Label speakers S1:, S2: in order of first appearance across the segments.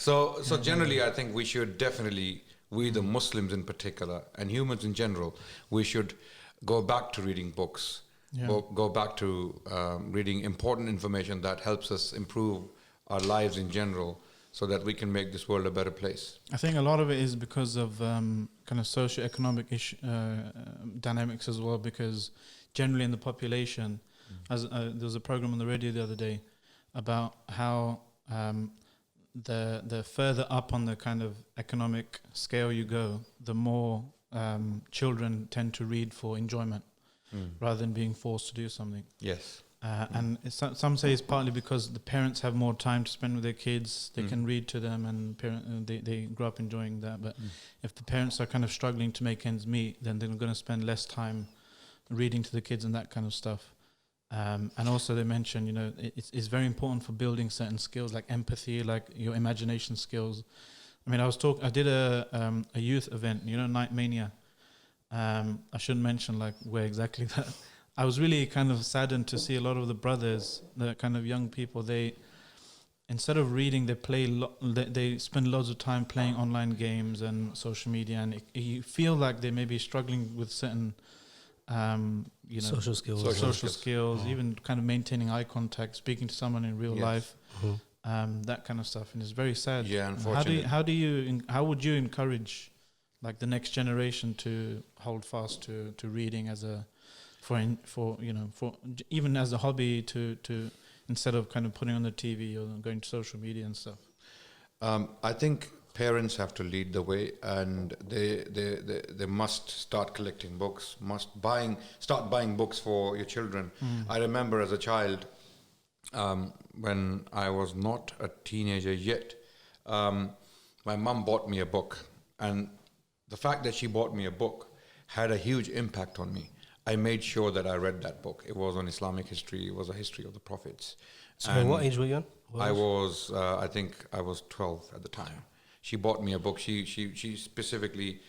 S1: So generally, I think we should definitely, we the Muslims in particular, and humans in general, we should go back to reading books, go back to reading important information that helps us improve our lives in general, so that we can make this world a better place.
S2: I think a lot of it is because of kind of socio-economic dynamics as well, because generally in the population, as there was a program on the radio the other day about how the further up on the kind of economic scale you go, the more children tend to read for enjoyment rather than being forced to do something.
S1: Yes.
S2: And some say it's partly because the parents have more time to spend with their kids. They can read to them, and they grow up enjoying that. But if the parents are kind of struggling to make ends meet, then they're going to spend less time reading to the kids and that kind of stuff. And also they mentioned, you know, it's very important for building certain skills like empathy, like your imagination skills. I mean, I did a youth event, you know, Night Mania. I shouldn't mention like where exactly that. I was really kind of saddened to see a lot of the brothers, the kind of young people, they, instead of reading, they spend loads of time playing online games and social media, and you feel like they may be struggling with certain, you know,
S3: social skills,
S2: even kind of maintaining eye contact, speaking to someone in real life, that kind of stuff, and it's very sad.
S1: Yeah, unfortunately.
S2: How would you encourage, like, the next generation to hold fast to reading as a for even as a hobby, to instead of kind of putting on the TV or going to social media and stuff?
S1: I think parents have to lead the way, and they must start collecting books, start buying books for your children. I remember as a child, when I was not a teenager yet, my mum bought me a book, and the fact that she bought me a book had a huge impact on me. I made sure that I read that book. It was on Islamic history. It was a history of the prophets.
S3: So what age were you on?
S1: I think I was 12 at the time. She bought me a book. She specifically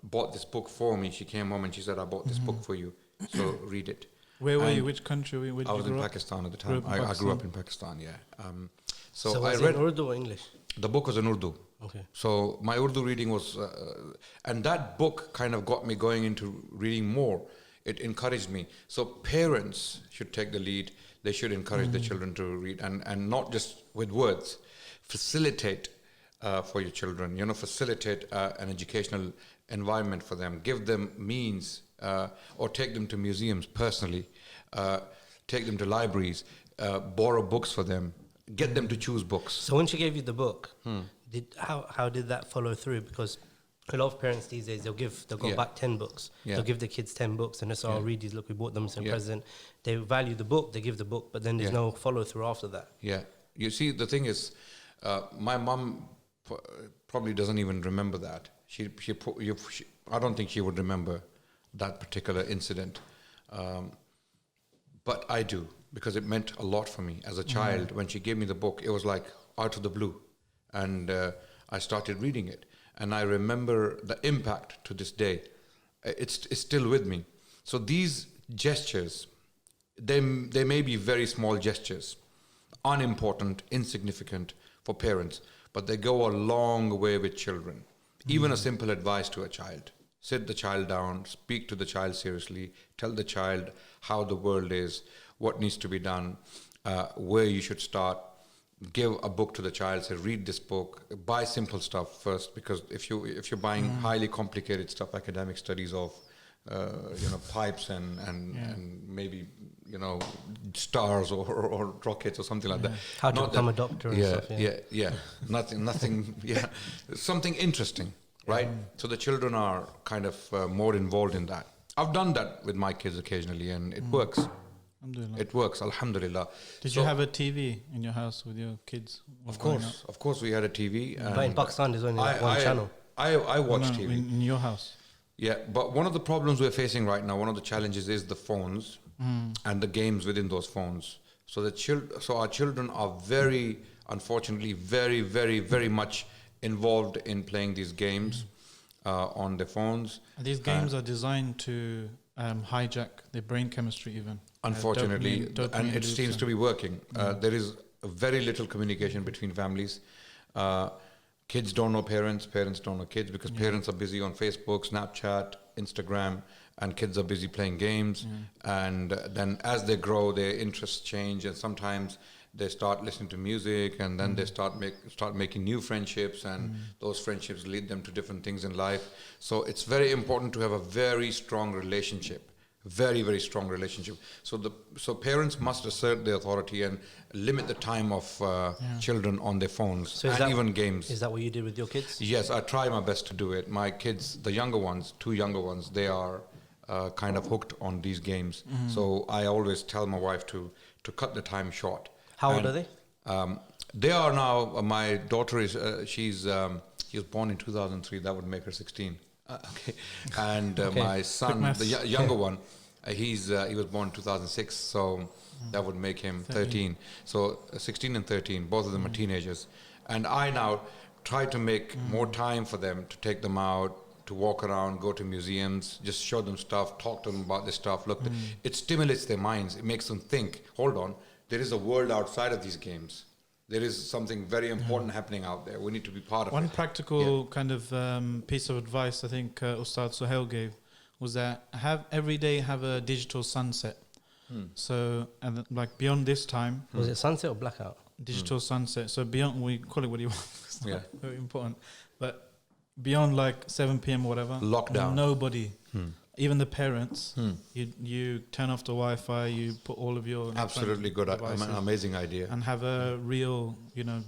S1: bought this book for me. She came home and she said, I bought this book for you, so read it.
S2: Where were you? Which country were you?
S1: I was in Pakistan at the time. I grew up in Pakistan, yeah.
S3: So I read Urdu or English?
S1: The book was in Urdu.
S3: Okay.
S1: So my Urdu reading was, and that book kind of got me going into reading more. It encouraged me. So parents should take the lead. They should encourage the children to read, and not just with words. Facilitate for your children. You know, facilitate an educational environment for them. Give them means, or take them to museums personally. Take them to libraries. Borrow books for them. Get them to choose books.
S3: So when she gave you the book, how did that follow through? Because a lot of parents these days, they'll go back 10 books. They'll give the kids 10 books, and I'll read these. Look, we bought them as a present. They value the book, they give the book, but then there's no follow through after that.
S1: Yeah, you see, the thing is, my mum probably doesn't even remember that. I don't think she would remember that particular incident, but I do, because it meant a lot for me as a child. When she gave me the book, it was like out of the blue, and I started reading it. And I remember the impact to this day. It's still with me. So these gestures, they may be very small gestures, unimportant, insignificant for parents, but they go a long way with children. Even a simple advice to a child. Sit the child down, speak to the child seriously, tell the child how the world is, what needs to be done, where you should start. Give a book to the child, say, read this book, buy simple stuff first, because if you're buying highly complicated stuff, academic studies of pipes and maybe stars or rockets or something like that.
S3: How to become a doctor and stuff.
S1: Nothing something interesting, right? So the children are kind of more involved in that. I've done that with my kids occasionally, and it works. It works, alhamdulillah.
S2: Did you have a TV in your house with your kids?
S1: Of course we had a TV.
S3: But in Pakistan there's only one channel.
S1: I watch TV.
S2: In your house?
S1: Yeah, but one of the problems we're facing right now, one of the challenges is the phones and the games within those phones. So our children are unfortunately, very, very, very much involved in playing these games on their phones. And
S2: these games are designed to hijack their brain chemistry even.
S1: Unfortunately, and it seems to be working. There is very little communication between families. kids don't know parents, parents don't know kids, because parents are busy on Facebook, Snapchat, Instagram, and kids are busy playing games. And then as they grow, their interests change, and sometimes they start listening to music, and then they start making new friendships, and those friendships lead them to different things in life. So it's very important to have a very strong relationship, very, very strong relationship. So parents must assert their authority and limit the time of children on their phones, and even games.
S3: Is that what you did with your kids?
S1: Yes, I try my best to do it. My kids, the younger ones, two younger ones, they are kind of hooked on these games. So I always tell my wife to cut the time short.
S3: How old are they?
S1: They are now, my daughter is, she was born in 2003, that would make her 16. Okay. And my son, the younger one, he was born in 2006, so that would make him 13. So 16 and 13, both of them are teenagers. And I now try to make more time for them, to take them out, to walk around, go to museums, just show them stuff, talk to them about this stuff. Look, it stimulates their minds. It makes them think, hold on, there is a world outside of these games. There is something very important happening out there. We need to be part of it.
S2: One practical kind of piece of advice I think Ustad Suhail gave was that every day have a digital sunset. So, and like beyond this time...
S3: Was it sunset or blackout?
S2: Digital sunset. So beyond, we call it what you want. It's not very important. But beyond like 7 p.m. or whatever...
S1: Lockdown.
S2: Nobody... Even the parents, you turn off the Wi-Fi, you put all of your...
S1: Absolutely good, amazing idea.
S2: And have a real,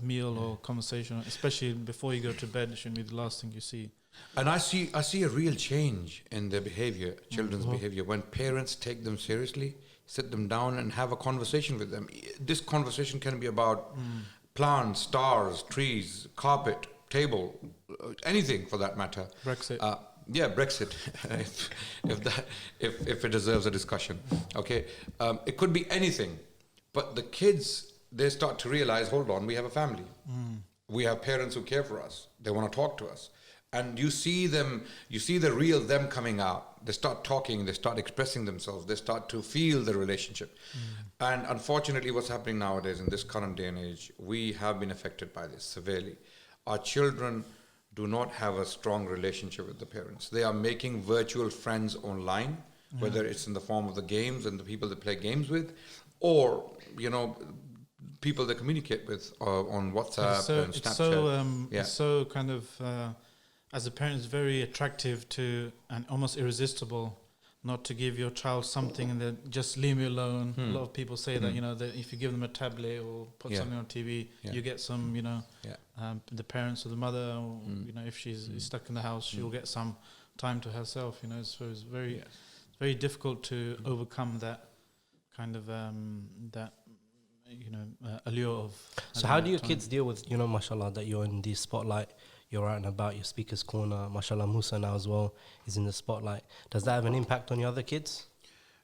S2: meal or conversation, especially before you go to bed. It shouldn't be the last thing you see.
S1: And I see a real change in their behavior, children's behavior, when parents take them seriously, sit them down and have a conversation with them. This conversation can be about plants, stars, trees, carpet, table, anything for that matter.
S2: Brexit.
S1: Brexit, if it deserves a discussion. Okay, it could be anything, but the kids, they start to realize, hold on, we have a family. We have parents who care for us. They want to talk to us. And you see the real them coming out. They start talking, they start expressing themselves, they start to feel the relationship. And unfortunately, what's happening nowadays in this current day and age, we have been affected by this severely. Our children do not have a strong relationship with the parents. They are making virtual friends online, whether it's in the form of the games and the people they play games with, or, people they communicate with on WhatsApp and Snapchat.
S2: It's so kind of, as a parent, it's very attractive to and almost irresistible not to give your child something and then just leave me alone. A lot of people say that, that if you give them a tablet or put something on TV, you get some, the parents or the mother, or, if she's stuck in the house, she'll get some time to herself, so it's very difficult to overcome that kind of, allure of...
S3: So how do your kids deal with, mashallah, that you're in the spotlight, you're out and about, your speaker's corner, mashallah, Musa now as well is in the spotlight. Does that have an impact on your other kids?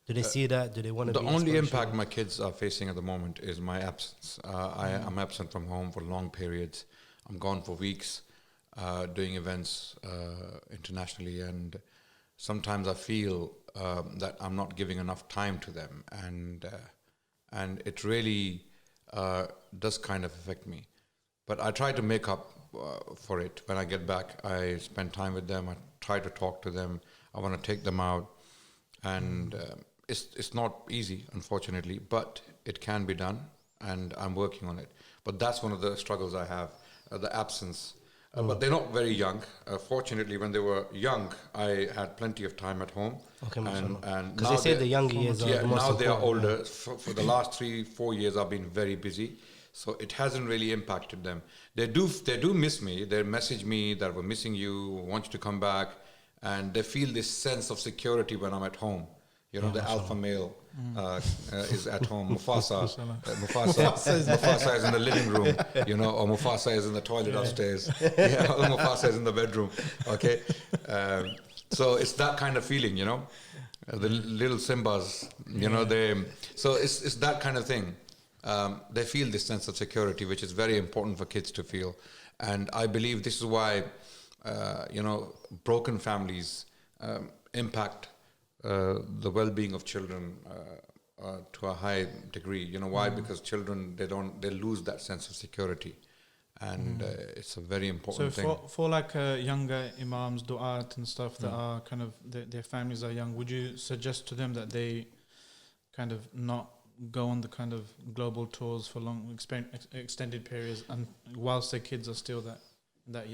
S3: Do they see that? Do they want to be
S1: The only impact my kids are facing at the moment is my absence. I'm absent from home for long periods. I'm gone for weeks, doing events internationally, and sometimes I feel that I'm not giving enough time to them, and it really does kind of affect me. But I try to make up for it. When I get back, I spend time with them. I try to talk to them. I want to take them out, and it's not easy, unfortunately, but it can be done, and I'm working on it. But that's one of the struggles I have, the absence. But they're not very young. Fortunately, when they were young, I had plenty of time at home.
S3: Okay, because they say the younger years are the most
S1: now they are
S3: important,
S1: older. For the last 3-4 years, I've been very busy. So it hasn't really impacted them. They do miss me. They message me that we're missing you, want you to come back, and they feel this sense of security when I'm at home. The alpha male is at home. Mufasa is in the living room, or Mufasa is in the toilet upstairs. Or Mufasa is in the bedroom. Okay, so it's that kind of feeling, the little Simbas, So it's that kind of thing. They feel this sense of security, which is very important for kids to feel. And I believe this is why, broken families impact the well-being of children to a high degree. Why? Because children, they lose that sense of security. and it's a very important thing.
S2: So for like younger imams, du'at and stuff that are kind of their families are young, would you suggest to them that they kind of not go on the kind of global tours for long extended periods, and whilst their kids are still that young?